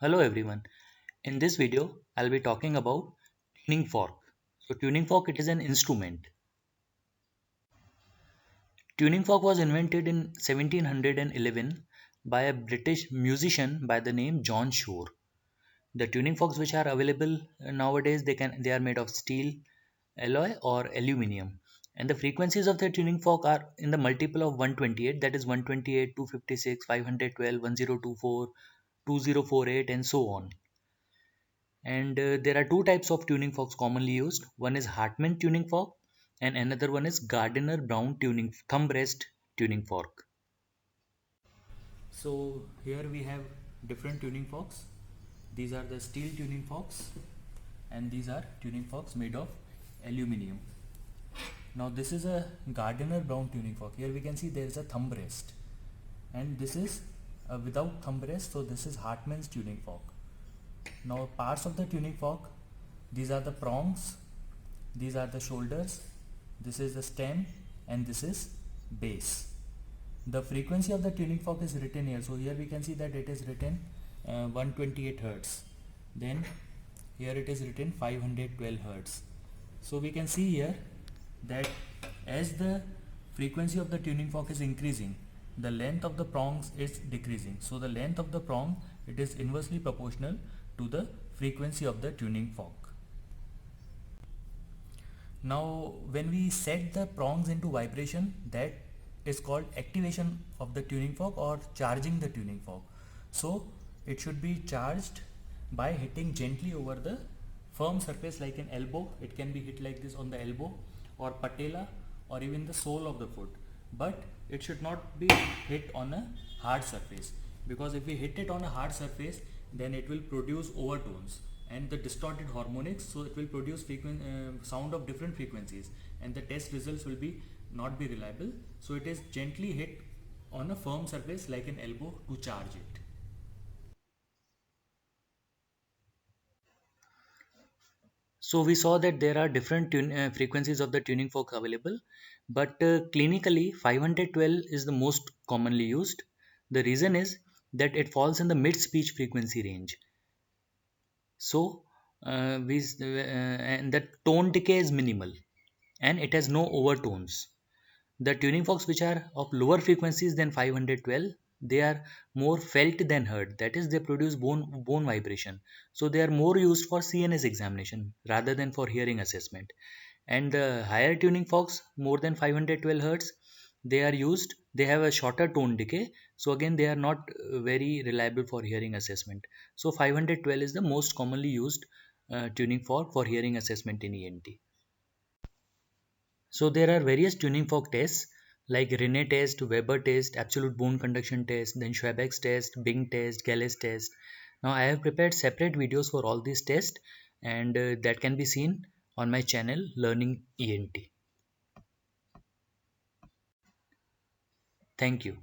Hello everyone. In this video, I'll be talking about tuning fork. So tuning fork it is an instrument. Tuning fork was invented in 1711 by a British musician by the name John Shore. The tuning forks which are available nowadays they are made of steel, alloy or aluminium. And the frequencies of the tuning fork are in the multiple of 128, that is 128, 256, 512, 1024, 2048 and so on. And there are two types of tuning forks commonly used. One is Hartmann tuning fork, and another one is Gardner Brown tuning thumb rest tuning fork. So here we have different tuning forks. These are the steel tuning forks, and these are tuning forks made of aluminium. Now this is a Gardner Brown tuning fork. Here we can see there is a thumb rest, and this is without thumb rest. So this is Hartmann's tuning fork. Now parts of the tuning fork, these are the prongs, these are the shoulders, this is the stem, and this is base. The frequency of the tuning fork is written here. So here we can see that it is written 128 Hertz. Then here it is written 512 Hertz. So we can see here that as the frequency of the tuning fork is increasing, the length of the prongs is decreasing. So the length of the prong, it is inversely proportional to the frequency of the tuning fork. Now when we set the prongs into vibration, that is called activation of the tuning fork or charging the tuning fork. So it should be charged by hitting gently over the firm surface like an elbow. It can be hit like this on the elbow or patella or even the sole of the foot, but it should not be hit on a hard surface, because if we hit it on a hard surface, then it will produce overtones and the distorted harmonics. So it will produce sound of different frequencies, and the test results will be not be reliable. So it is gently hit on a firm surface like an elbow to charge it. So we saw that there are different frequencies of the tuning fork available, but clinically 512 is the most commonly used. The reason is that it falls in the mid speech frequency range. So and the tone decay is minimal and it has no overtones. The tuning forks which are of lower frequencies than 512, they are more felt than heard. That is, they produce bone vibration. So they are more used for CNS examination rather than for hearing assessment. And the higher tuning forks, more than 512 hertz, they have a shorter tone decay. So again, they are not very reliable for hearing assessment. So 512 is the most commonly used tuning fork for hearing assessment in ENT. So there are various tuning fork tests like Rinne test, Weber test, absolute bone conduction test, then Schwabeck's test, Bing test, Gall's test. Now I have prepared separate videos for all these tests, and that can be seen on my channel Learning ENT. Thank you.